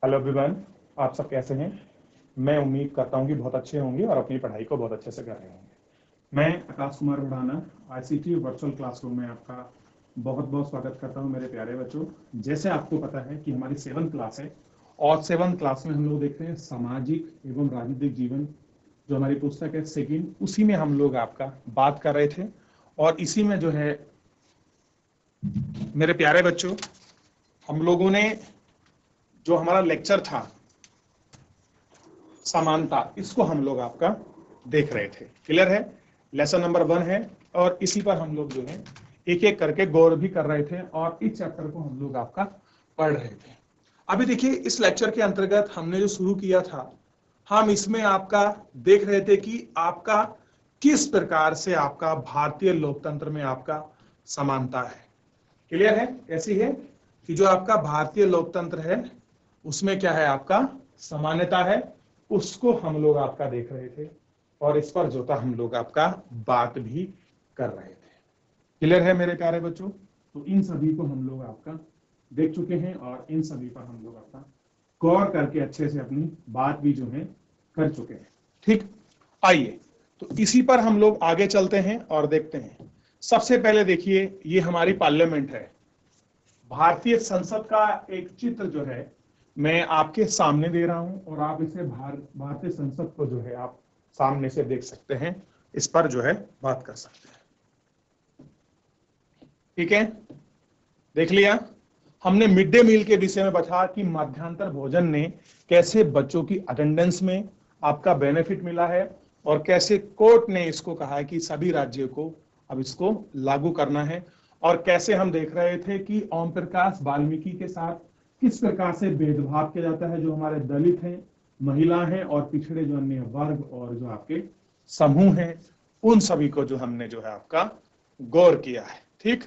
Hello everyone, आप सब कैसे हैं। मैं उम्मीद करता हूं कि बहुत अच्छे होंगे और अपनी पढ़ाई को बहुत अच्छे से कर रहे होंगे। मैं Aakash Kumar Bhadana ICT virtual classroom में आपका बहुत बहुत स्वागत करता हूं मेरे प्यारे बच्चों। जैसे आपको पता है कि हमारी 7th क्लास है और 7th क्लास में हम लोग देखते हैं सामाजिक एवं राजनीतिक जीवन, जो हमारी पुस्तक है सेकंड, उसी में हम लोग आपका बात कर रहे थे। और इसी में जो है मेरे प्यारे बच्चों, हम लोगों ने जो हमारा लेक्चर था समानता, इसको हम लोग आपका देख रहे थे। क्लियर है? लेसन नंबर 1 है और इसी पर हम लोग जो है एक एक करके गौर भी कर रहे थे और इस चैप्टर को हम लोग आपका पढ़ रहे थे। अभी देखिए, इस लेक्चर के अंतर्गत हमने जो शुरू किया था, हम इसमें आपका देख रहे थे कि आपका किस प्रकार से आपका भारतीय लोकतंत्र में आपका समानता है। क्लियर है? ऐसी है कि जो आपका भारतीय लोकतंत्र है उसमें क्या है, आपका समानता है, उसको हम लोग आपका देख रहे थे और इस पर जो था हम लोग आपका बात भी कर रहे थे। क्लियर है मेरे प्यारे बच्चों? तो इन सभी को हम लोग आपका देख चुके हैं और इन सभी पर हम लोग आपका गौर करके अच्छे से अपनी बात भी जो है कर चुके हैं। ठीक, आइए तो इसी पर हम लोग आगे चलते हैं और देखते हैं। सबसे पहले देखिए, ये हमारी पार्लियामेंट है, भारतीय संसद का एक चित्र जो है मैं आपके सामने दे रहा हूं और आप इसे भारतीय संसद को जो है आप सामने से देख सकते हैं, इस पर जो है बात कर सकते हैं। ठीक है, देख लिया। हमने मिड डे मील के विषय में बता कि मध्यांतर भोजन ने कैसे बच्चों की अटेंडेंस में आपका बेनिफिट मिला है और कैसे कोर्ट ने इसको कहा है कि सभी राज्यों को अब इसको लागू करना है, और कैसे हम देख रहे थे कि ओम प्रकाश वाल्मीकि के साथ किस प्रकार से भेदभाव किया जाता है, जो हमारे दलित हैं, महिला हैं और पिछड़े जो अन्य वर्ग और जो आपके समूह हैं, उन सभी को जो हमने जो है आपका गौर किया है। ठीक,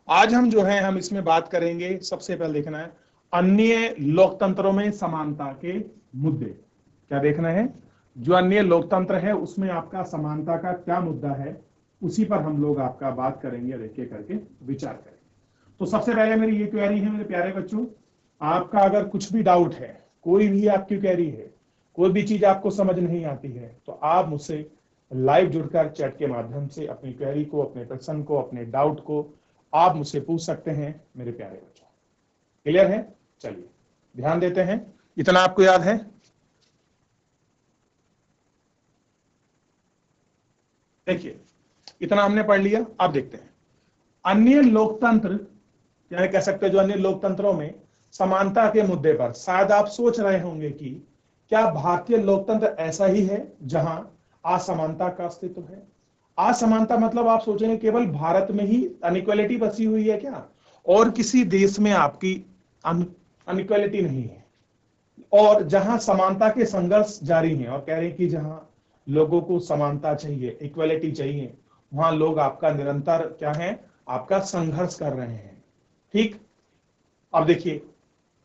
आज हम जो है हम इसमें बात करेंगे। सबसे पहले देखना है अन्य लोकतंत्रों में समानता के मुद्दे। क्या देखना है? जो अन्य लोकतंत्र है उसमें आपका समानता का क्या मुद्दा है, उसी पर हम लोग आपका बात करेंगे और एक एक करके विचार करेंगे। तो सबसे पहले मेरी ये क्वेरी है मेरे प्यारे बच्चों, आपका अगर कुछ भी डाउट है, कोई भी आपकी क्वेरी है, कोई भी चीज आपको समझ नहीं आती है, तो आप मुझसे लाइव जुड़कर चैट के माध्यम से अपनी क्वेरी को, अपने प्रश्न को, अपने डाउट को आप मुझसे पूछ सकते हैं मेरे प्यारे बच्चों। क्लियर है? चलिए ध्यान देते हैं। इतना आपको याद है? देखिए, इतना हमने पढ़ लिया। अब देखते हैं अन्य लोकतंत्र, यानी कह सकते हैं जो अन्य लोकतंत्रों में समानता के मुद्दे पर। शायद आप सोच रहे होंगे कि क्या भारतीय लोकतंत्र ऐसा ही है जहां असमानता का अस्तित्व है? असमानता मतलब आप सोचेंगे केवल भारत में ही अनइक्वालिटी बसी हुई है क्या, और किसी देश में आपकी अनइक्वालिटी नहीं है? और जहां समानता के संघर्ष जारी हैं और कह रहे हैं कि जहां लोगों को समानता चाहिए, इक्वालिटी चाहिए, वहां लोग आपका निरंतर क्या है, आपका संघर्ष कर रहे हैं। ठीक, अब देखिए,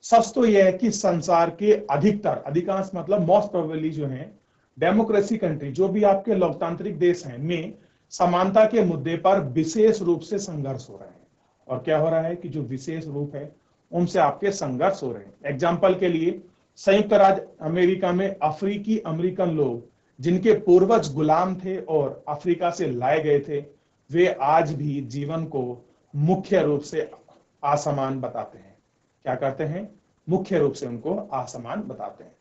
सच तो यह है कि संसार के अधिकतर, अधिकांश मतलब मोस्ट प्रोबेबली जो है डेमोक्रेसी कंट्री, जो भी आपके लोकतांत्रिक देश हैं, में समानता के मुद्दे पर विशेष रूप से संघर्ष हो रहे हैं। और क्या हो रहा है कि जो विशेष रूप है उनसे आपके संघर्ष हो रहे हैं। एग्जाम्पल के लिए, संयुक्त राज्य अमेरिका में अफ्रीकी अमेरिकन लोग जिनके पूर्वज गुलाम थे और अफ्रीका से लाए गए थे, वे आज भी जीवन को मुख्य रूप से असमान बताते हैं। क्या करते हैं? मुख्य रूप से उनको असमान बताते हैं।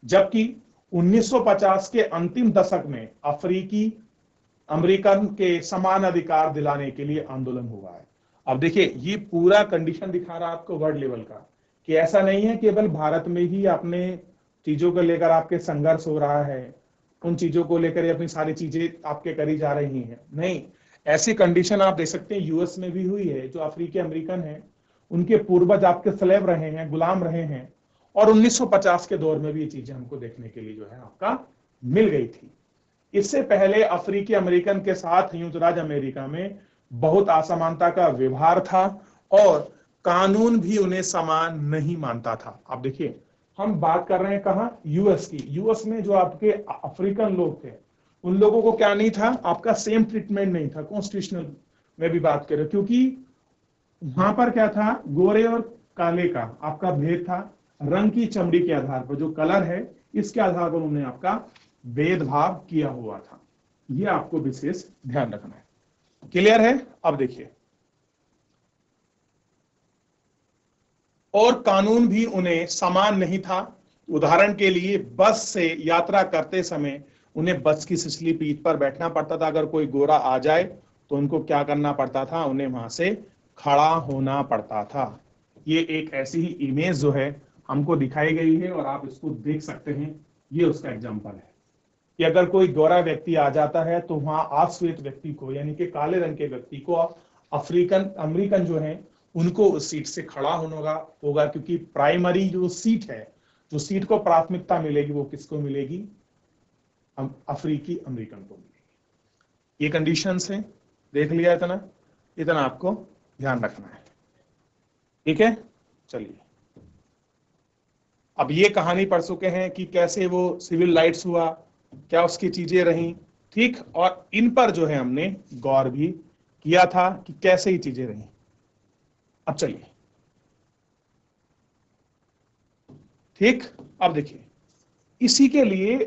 जबकि 1950 के अंतिम दशक में अफ्रीकी अमेरिकन के समान अधिकार दिलाने के लिए आंदोलन हुआ है। अब देखिए, ये पूरा कंडीशन दिखा रहा है आपको वर्ल्ड लेवल का, कि ऐसा नहीं है केवल भारत में ही अपने चीजों को लेकर आपके संघर्ष हो रहा है, उन चीजों को लेकर अपनी सारी चीजें आपके करी जा रही हैं। नहीं, ऐसी कंडीशन आप देख सकते हैं यूएस में भी हुई है। जो अफ्रीकी अमेरिकन है, उनके पूर्वज आपके स्लेव रहे हैं, गुलाम रहे हैं, और 1950 के दौर में भी ये चीजें हमको देखने के लिए जो है आपका मिल गई थी। इससे पहले अफ्रीकी अमेरिकन के साथ संयुक्त राज्य अमेरिका में बहुत असमानता का व्यवहार था और कानून भी उन्हें समान नहीं मानता था। अब देखिए, हम बात कर रहे हैं कहां? यूएस की। यूएस में जो आपके अफ्रीकन लोग थे, उन लोगों को क्या नहीं था, आपका सेम ट्रीटमेंट नहीं था। कॉन्स्टिट्यूशनल में भी बात करें, क्योंकि वहां पर क्या था, गोरे और काले का आपका भेद था। रंग की चमड़ी के आधार पर, जो कलर है इसके आधार पर उन्होंने आपका भेदभाव किया हुआ था। ये आपको विशेष ध्यान रखना है। क्लियर है? अब देखिए, और कानून भी उन्हें समान नहीं था। उदाहरण के लिए बस से यात्रा करते समय उन्हें बस की सिसली पीठ पर बैठना पड़ता था। अगर कोई गोरा आ जाए तो उनको क्या करना पड़ता था? उन्हें वहां से खड़ा होना पड़ता था। ये एक ऐसी ही इमेज जो है हमको दिखाई गई है और आप इसको देख सकते हैं। ये उसका एग्जाम्पल है कि अगर कोई गोरा व्यक्ति आ जाता है तो वहां अश्वेत व्यक्ति को, यानी कि काले रंग के व्यक्ति को, अमेरिकन जो है उनको उस सीट से खड़ा होगा, क्योंकि प्राइमरी जो सीट है, जो सीट को प्राथमिकता मिलेगी वो किसको मिलेगी? अफ्रीकी अमेरिकन को मिलेगी। ये कंडीशंस है, देख लिया इतना, इतना आपको ध्यान रखना है। ठीक है, चलिए अब ये कहानी पढ़ चुके हैं कि कैसे वो सिविल राइट्स हुआ, क्या उसकी चीजें रही, ठीक, और इन पर जो है हमने गौर भी किया था कि कैसे ही चीजें रही। अब चलिए, ठीक, अब देखिए इसी के लिए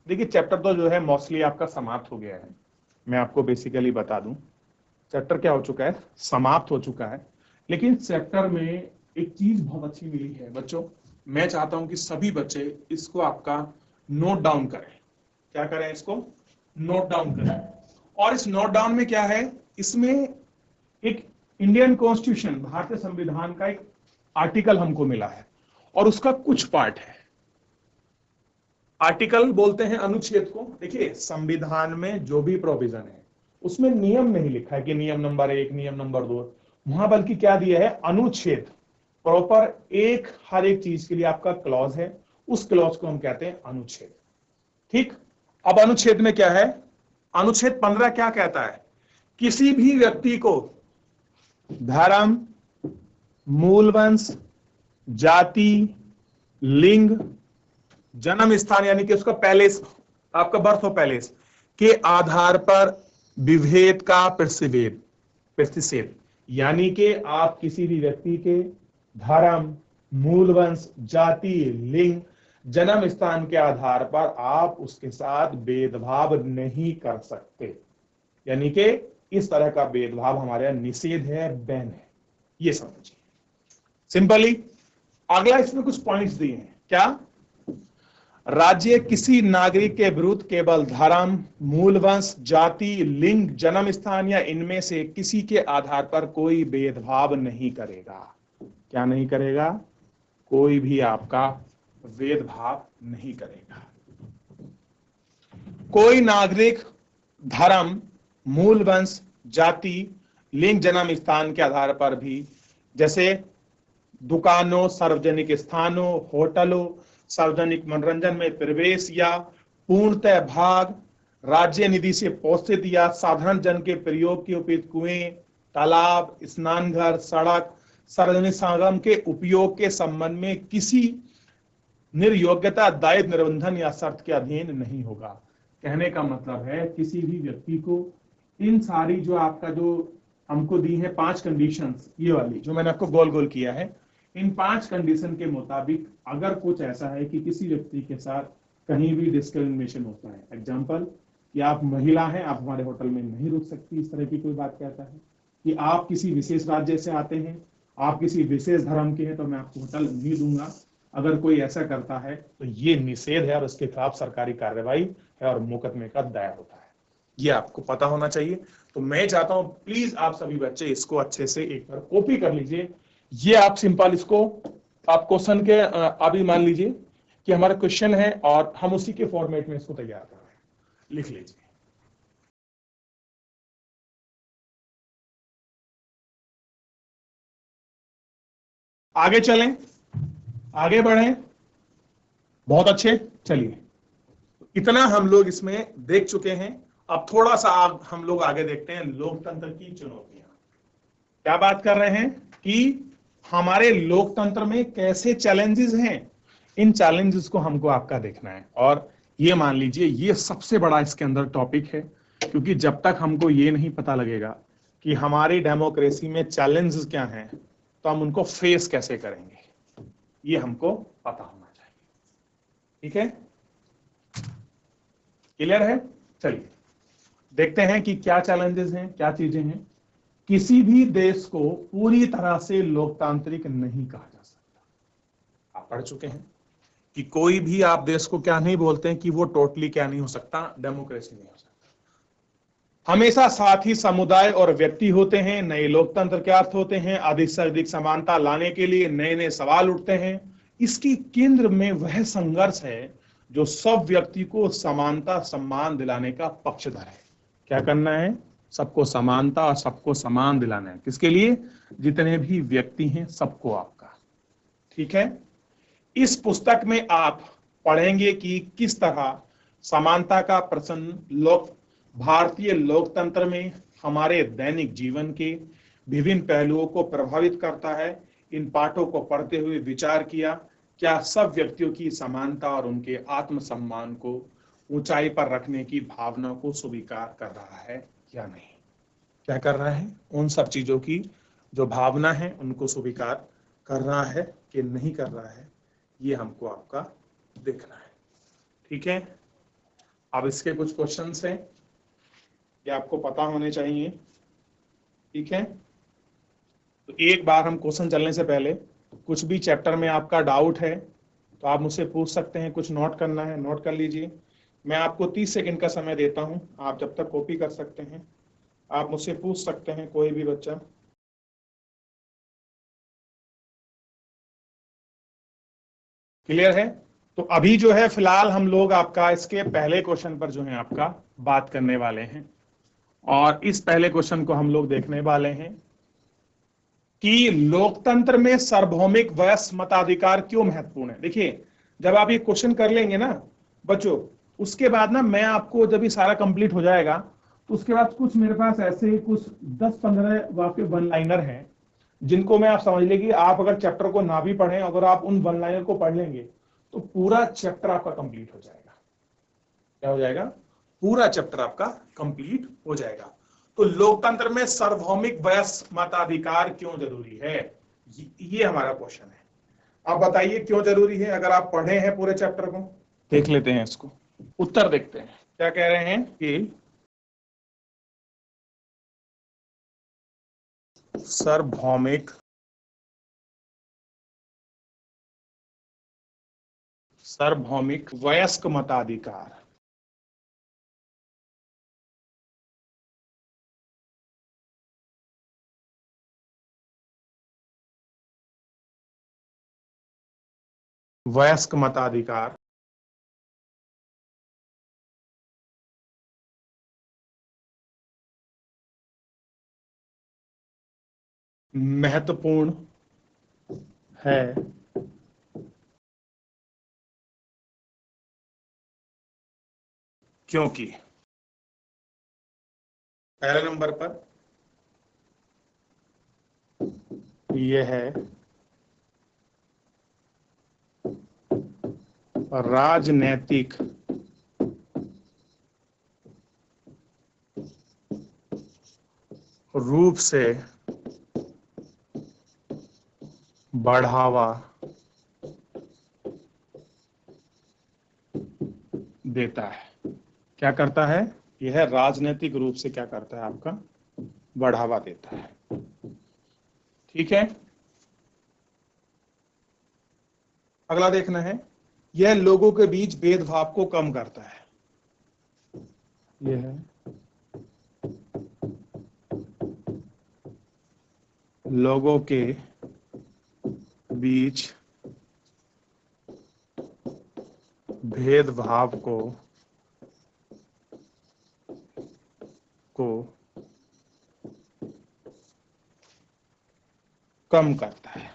देखिए चैप्टर तो जो है मोस्टली आपका समाप्त हो गया है। मैं आपको बेसिकली बता दूं, चैप्टर क्या हो चुका है? समाप्त हो चुका है। लेकिन चैप्टर में एक चीज बहुत अच्छी मिली है बच्चों। मैं चाहता हूं कि सभी बच्चे इसको आपका नोट डाउन करें। क्या करें? इसको नोट डाउन करें। और इस नोट डाउन में क्या है? इसमें एक इंडियन कॉन्स्टिट्यूशन, भारतीय संविधान का एक आर्टिकल हमको मिला है और उसका कुछ पार्ट है। आर्टिकल बोलते हैं अनुच्छेद को। देखिए संविधान में जो भी प्रोविजन है उसमें नियम नहीं लिखा है कि नियम नंबर 1, नियम नंबर 2, वहां बल्कि क्या दिया है? अनुच्छेद। प्रॉपर एक हर एक चीज के लिए आपका क्लॉज है, उस क्लॉज को हम कहते हैं अनुच्छेद। ठीक, अब अनुच्छेद में क्या है? अनुच्छेद 15 क्या कहता है? किसी भी व्यक्ति को धर्म, मूल वंश, जाति, लिंग, जन्म स्थान यानी कि उसका पैलेस, आपका बर्थ और पैलेस के आधार पर विभेद का प्रतिषेध, यानी कि आप किसी भी व्यक्ति के धर्म, मूल वंश, जाति, लिंग, जन्म स्थान के आधार पर आप उसके साथ भेदभाव नहीं कर सकते। यानी कि इस तरह का भेदभाव हमारे यहां निषेध है, बैन है। ये समझिए सिंपली। अगला इसमें कुछ पॉइंट्स दिए हैं। क्या? राज्य किसी नागरिक के विरुद्ध केवल धर्म, मूल वंश, जाति, लिंग, जन्म स्थान या इनमें से किसी के आधार पर कोई भेदभाव नहीं करेगा। क्या नहीं करेगा? कोई भी आपका भेदभाव नहीं करेगा। कोई नागरिक धर्म, मूल वंश, जाति, लिंग, जन्म स्थान के आधार पर भी, जैसे दुकानों, सार्वजनिक स्थानों, होटलों, सार्वजनिक मनोरंजन में प्रवेश या पूर्णतः भाग, राज्य निधि से पोषित या साधारण जन के प्रयोग के उपयुक्त कुएं, तालाब, स्नानघर, सड़क, सार्वजनिक समागम के उपयोग के संबंध में किसी निर्योग्यता, दायित्व, निबंधन या शर्त के अधीन नहीं होगा। कहने का मतलब है किसी भी व्यक्ति को इन सारी जो आपका जो हमको दी है 5 कंडीशंस, ये वाली जो मैंने आपको गोल गोल किया है, इन 5 कंडीशन के मुताबिक अगर कुछ ऐसा है कि किसी व्यक्ति के साथ कहीं भी डिस्क्रिमिनेशन होता है, एग्जाम्पल कि आप महिला हैं, आप हमारे होटल में नहीं रुक सकती, इस तरह की कोई बात कहता है, कि आप किसी विशेष राज्य से आते हैं, आप किसी विशेष धर्म के हैं, तो मैं आपको होटल नहीं दूंगा, अगर कोई ऐसा करता है तो ये निषेध है और उसके खिलाफ सरकारी कार्रवाई है और मुकदमे का दायर होता है। ये आपको पता होना चाहिए। तो मैं चाहता हूं प्लीज आप सभी बच्चे इसको अच्छे से एक बार कॉपी कर लीजिए। ये आप सिंपल इसको आप क्वेश्चन के अभी मान लीजिए कि हमारा क्वेश्चन है और हम उसी के फॉर्मेट में इसको तैयार कर रहे हैं, लिख लीजिए। आगे चलें, आगे बढ़ें। बहुत अच्छे, चलिए इतना हम लोग इसमें देख चुके हैं। अब थोड़ा सा हम लोग आगे देखते हैं लोकतंत्र की चुनौतियां। क्या बात कर रहे हैं कि हमारे लोकतंत्र में कैसे चैलेंजेस हैं, इन चैलेंजेस को हमको आपका देखना है। और ये मान लीजिए ये सबसे बड़ा इसके अंदर टॉपिक है, क्योंकि जब तक हमको ये नहीं पता लगेगा कि हमारी डेमोक्रेसी में चैलेंजेस क्या हैं तो हम उनको फेस कैसे करेंगे। ये हमको पता होना चाहिए। ठीक है, क्लियर है? चलिए देखते हैं कि क्या चैलेंजेस हैं, क्या चीजें हैं। किसी भी देश को पूरी तरह से लोकतांत्रिक नहीं कहा जा सकता। आप पढ़ चुके हैं कि कोई भी आप देश को क्या नहीं बोलते हैं कि वो टोटली क्या नहीं हो सकता, डेमोक्रेसी नहीं हो सकता। हमेशा साथ ही समुदाय और व्यक्ति होते हैं। नए लोकतंत्र के अर्थ होते हैं। अधिक से अधिक समानता लाने के लिए नए नए सवाल उठते हैं। इसकी केंद्र में वह संघर्ष है जो सब व्यक्ति को समानता सम्मान दिलाने का पक्षधर है। क्या करना है? सबको समानता और सबको सम्मान दिलाना है। किसके लिए? जितने भी व्यक्ति हैं सबको आपका। ठीक है, इस पुस्तक में आप पढ़ेंगे कि किस तरह समानता का प्रश्न भारतीय लोकतंत्र में हमारे दैनिक जीवन के विभिन्न पहलुओं को प्रभावित करता है। इन पाठों को पढ़ते हुए विचार किया, क्या सब व्यक्तियों की समानता और उनके आत्मसम्मान को ऊंचाई पर रखने की भावना को स्वीकार कर रहा है या नहीं? क्या कर रहा है? उन सब चीजों की जो भावना है उनको स्वीकार कर रहा है कि नहीं कर रहा है, ये हमको आपका देखना है। ठीक है, अब इसके कुछ क्वेश्चंस हैं, ये आपको पता होने चाहिए। ठीक है, तो एक बार हम क्वेश्चन चलने से पहले कुछ भी चैप्टर में आपका डाउट है तो आप मुझसे पूछ सकते हैं। कुछ नोट करना है, नोट कर लीजिए। मैं आपको 30 सेकंड का समय देता हूं, आप जब तक कॉपी कर सकते हैं आप मुझसे पूछ सकते हैं, कोई भी बच्चा। क्लियर है? तो अभी जो है फिलहाल हम लोग आपका इसके पहले क्वेश्चन पर जो है आपका बात करने वाले हैं, और इस पहले क्वेश्चन को हम लोग देखने वाले हैं कि लोकतंत्र में सार्वभौमिक वयस्क मताधिकार क्यों महत्वपूर्ण है। देखिए, जब आप ये क्वेश्चन कर लेंगे ना बच्चों, उसके बाद ना मैं आपको, जब ये सारा कंप्लीट हो जाएगा तो उसके बाद कुछ मेरे पास ऐसे कुछ 10-15 वाक्य वन लाइनर हैं जिनको मैं, आप समझ लेंगे, आप अगर चैप्टर को ना भी पढ़ें, अगर आप उन वन लाइनर को पढ़ लेंगे तो पूरा चैप्टर आपका कंप्लीट हो जाएगा। क्या हो जाएगा? पूरा चैप्टर आपका कंप्लीट हो जाएगा। तो लोकतंत्र में सार्वभौमिक वयस्क मताधिकार क्यों जरूरी है, ये हमारा क्वेश्चन है। आप बताइए क्यों जरूरी है। अगर आप पढ़े हैं पूरे चैप्टर को, देख लेते हैं इसको, उत्तर देखते हैं। क्या कह रहे हैं कि सार्वभौमिक वयस्क मताधिकार वयस्क मताधिकार महत्वपूर्ण है क्योंकि पहले नंबर पर यह है राजनैतिक रूप से बढ़ावा देता है। क्या करता है? यह राजनीतिक रूप से क्या करता है? आपका बढ़ावा देता है। ठीक है, अगला देखना है, यह लोगों के बीच भेदभाव को कम करता है। यह है लोगों के बीच भेदभाव को कम करता है।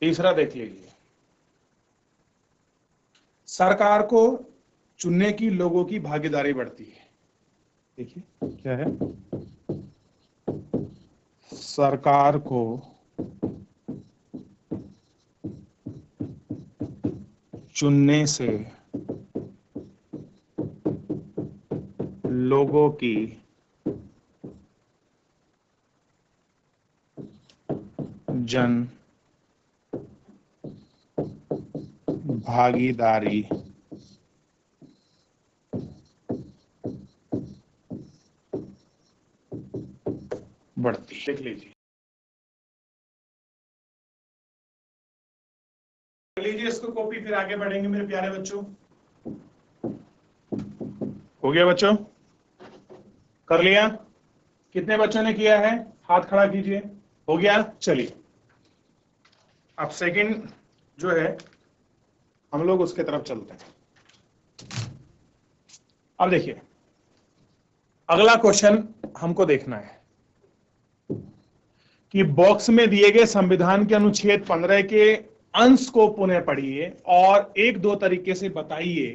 तीसरा देख लीजिए, सरकार को चुनने की लोगों की भागीदारी बढ़ती है। देखिए क्या है, सरकार को चुनने से लोगों की जन भागीदारी बढ़ती है। देख लीजिए इसको कॉपी, फिर आगे बढ़ेंगे मेरे प्यारे बच्चों। हो गया बच्चों? कर लिया? कितने बच्चों ने किया है? हाथ खड़ा कीजिए। हो गया? चलिए अब सेकंड जो है हम लोग उसके तरफ चलते हैं। अब देखिए अगला क्वेश्चन हमको देखना है कि बॉक्स में दिए गए संविधान के अनुच्छेद 15 के अंश को पुनः पढ़िए और एक दो तरीके से बताइए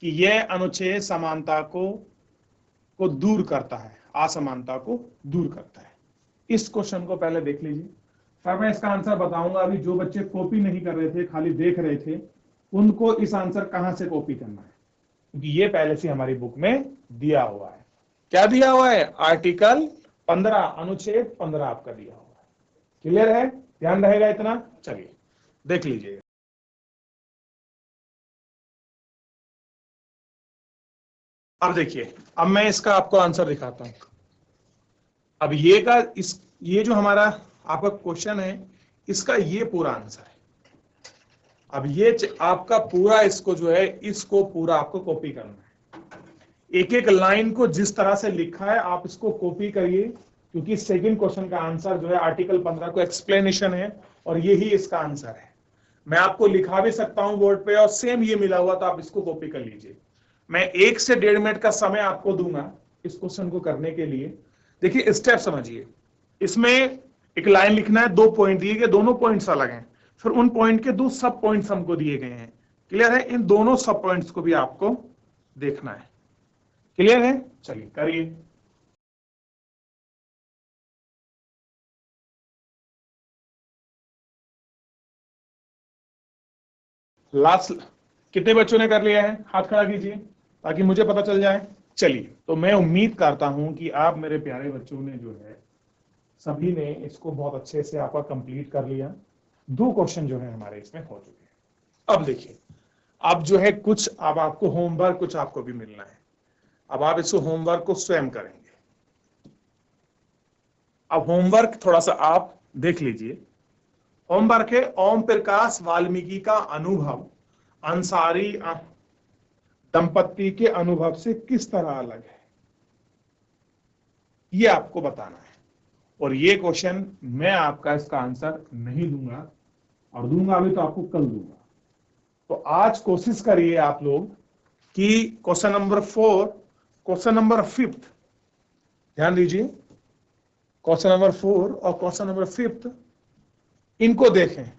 कि यह अनुच्छेद समानता को दूर करता है, असमानता को दूर करता है। इस क्वेश्चन को पहले देख लीजिए, फिर मैं इसका आंसर बताऊंगा। अभी जो बच्चे कॉपी नहीं कर रहे थे, खाली देख रहे थे, उनको इस आंसर कहां से कॉपी करना है, क्योंकि ये पहले से हमारी बुक में दिया हुआ है। क्या दिया हुआ है? आर्टिकल 15, अनुच्छेद 15 आपका दिया हुआ है। क्लियर है? ध्यान रहेगा इतना? चलिए देख लीजिए। अब देखिए, अब मैं इसका आपको आंसर दिखाता हूं। अब ये जो हमारा आपका क्वेश्चन है, इसका ये पूरा आंसर है। अब ये आपका पूरा इसको जो है, इसको पूरा आपको कॉपी करना है। एक एक लाइन को जिस तरह से लिखा है आप इसको कॉपी करिए, क्योंकि सेकंड क्वेश्चन का आंसर जो है आर्टिकल 15 को एक्सप्लेनेशन है और यही इसका आंसर है। मैं आपको लिखा भी सकता हूं बोर्ड पे और सेम ये मिला हुआ, तो आप इसको कॉपी कर लीजिए। मैं 1 से 1.5 मिनट का समय आपको दूंगा इस क्वेश्चन को करने के लिए। देखिए स्टेप समझिए, इसमें एक लाइन लिखना है, 2 पॉइंट दिए गए, दोनों पॉइंट्स अलग हैं, फिर उन पॉइंट के 2 सब पॉइंट्स हमको दिए गए हैं। क्लियर है? इन दोनों सब पॉइंट्स को भी आपको देखना है। क्लियर है? चलिए करिए। लास्ट कितने बच्चों ने कर लिया है? हाथ खड़ा कीजिए ताकि मुझे पता चल जाए। चलिए, तो मैं उम्मीद करता हूं कि आप मेरे प्यारे बच्चों ने जो है सभी ने इसको बहुत अच्छे से आपका कंप्लीट कर लिया। 2 क्वेश्चन जो है हमारे इसमें हो चुके हैं। अब देखिए, अब जो है कुछ अब आपको होमवर्क कुछ आपको भी मिलना है। अब आप इस होमवर्क को स्वयं करेंगे। अब होमवर्क थोड़ा सा आप देख लीजिए। होमवर्क है, ओम प्रकाश वाल्मीकि का अनुभव अंसारी दंपत्ति के अनुभव से किस तरह अलग है, ये आपको बताना है। और ये क्वेश्चन मैं आपका इसका आंसर नहीं दूंगा, और दूंगा अभी तो आपको कल दूंगा। तो आज कोशिश करिए आप लोग कि क्वेश्चन नंबर 4, क्वेश्चन नंबर 5, ध्यान दीजिए, क्वेश्चन नंबर 4 और क्वेश्चन नंबर 5 इनको देखें।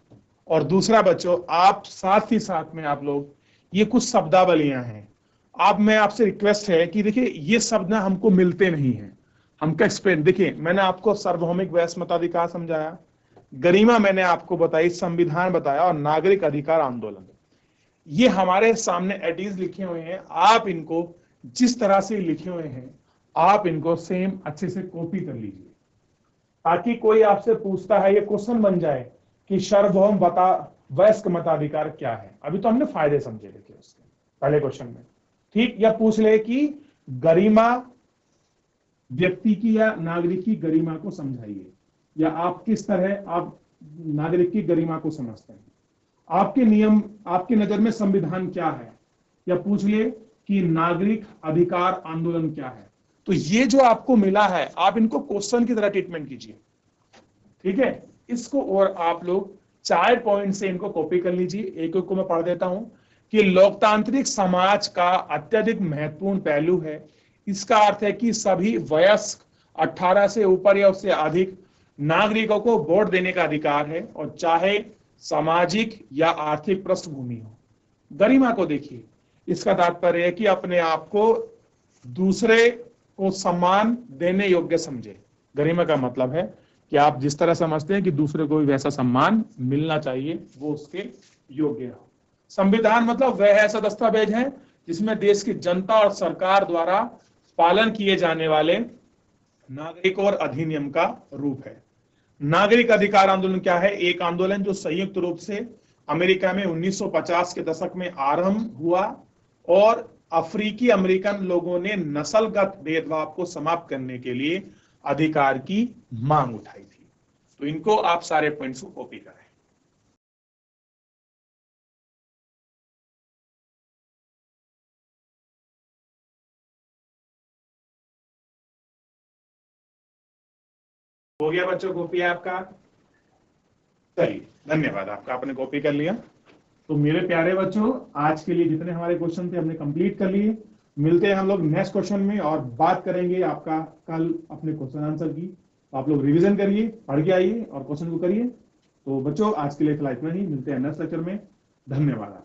और दूसरा बच्चों, आप साथ ही साथ में आप लोग ये कुछ शब्दावलियां हैं, आप मैं आपसे रिक्वेस्ट है कि देखिए ये शब्द ना हमको मिलते नहीं है, हमका एक्सप्लेन। देखिए मैंने आपको सार्वभौमिक वैश्य मताधिकार समझाया, गरिमा मैंने आपको बताई, संविधान बताया, और नागरिक अधिकार आंदोलन, ये हमारे सामने एटीज लिखे हुए हैं। आप इनको जिस तरह से लिखे हुए हैं आप इनको सेम अच्छे से कॉपी कर लीजिए, ताकि कोई आपसे पूछता है ये क्वेश्चन बन जाए कि सार्वभौम वयस्क मताधिकार क्या है। अभी तो हमने फायदे समझे देखिए उसके पहले क्वेश्चन में, ठीक। या पूछ ले कि गरिमा व्यक्ति की या नागरिक की गरिमा को समझाइए, या आप किस तरह आप नागरिक की गरिमा को समझते हैं, आपके नियम, आपकी नजर में संविधान क्या है, या पूछ ले कि नागरिक अधिकार आंदोलन क्या है। तो ये जो आपको मिला है आप इनको क्वेश्चन की तरह ट्रीटमेंट कीजिए, ठीक है। इसको और आप लोग 4 पॉइंट से इनको कॉपी कर लीजिए। एक एक को मैं पढ़ देता हूं कि लोकतांत्रिक समाज का अत्यधिक महत्वपूर्ण पहलू है, इसका अर्थ है कि सभी वयस्क 18 से ऊपर या उससे अधिक नागरिकों को वोट देने का अधिकार है, और चाहे सामाजिक या आर्थिक पृष्ठभूमि हो। गरिमा को देखिए, इसका तात्पर्य है कि अपने आप को दूसरे को सम्मान देने योग्य समझे। गरिमा का मतलब है कि आप जिस तरह समझते हैं कि दूसरे को भी वैसा सम्मान मिलना चाहिए, वो उसके योग्य हो। संविधान मतलब वह ऐसा दस्तावेज है जिसमें देश की जनता और सरकार द्वारा पालन किए जाने वाले नागरिक और अधिनियम का रूप है। नागरिक अधिकार आंदोलन क्या है? एक आंदोलन जो संयुक्त रूप से अमेरिका में 1950 के दशक में आरंभ हुआ और अफ्रीकी अमेरिकन लोगों ने नस्लगत भेदभाव को समाप्त करने के लिए अधिकार की मांग उठाई थी। तो इनको आप सारे पॉइंट्स को कॉपी करें। हो गया बच्चों कॉपी आपका? चलिए, धन्यवाद आपका, आपने कॉपी कर लिया। तो मेरे प्यारे बच्चों, आज के लिए जितने हमारे क्वेश्चन थे हमने कंप्लीट कर लिए। मिलते हैं हम लोग नेक्स्ट क्वेश्चन में और बात करेंगे आपका कल अपने क्वेश्चन आंसर की। तो आप लोग रिवीजन करिए, पढ़ के आइए और क्वेश्चन को करिए। तो बच्चों, आज के लिए फिलहाल इतना ही। मिलते हैं नेक्स्ट लेक्चर में। धन्यवाद।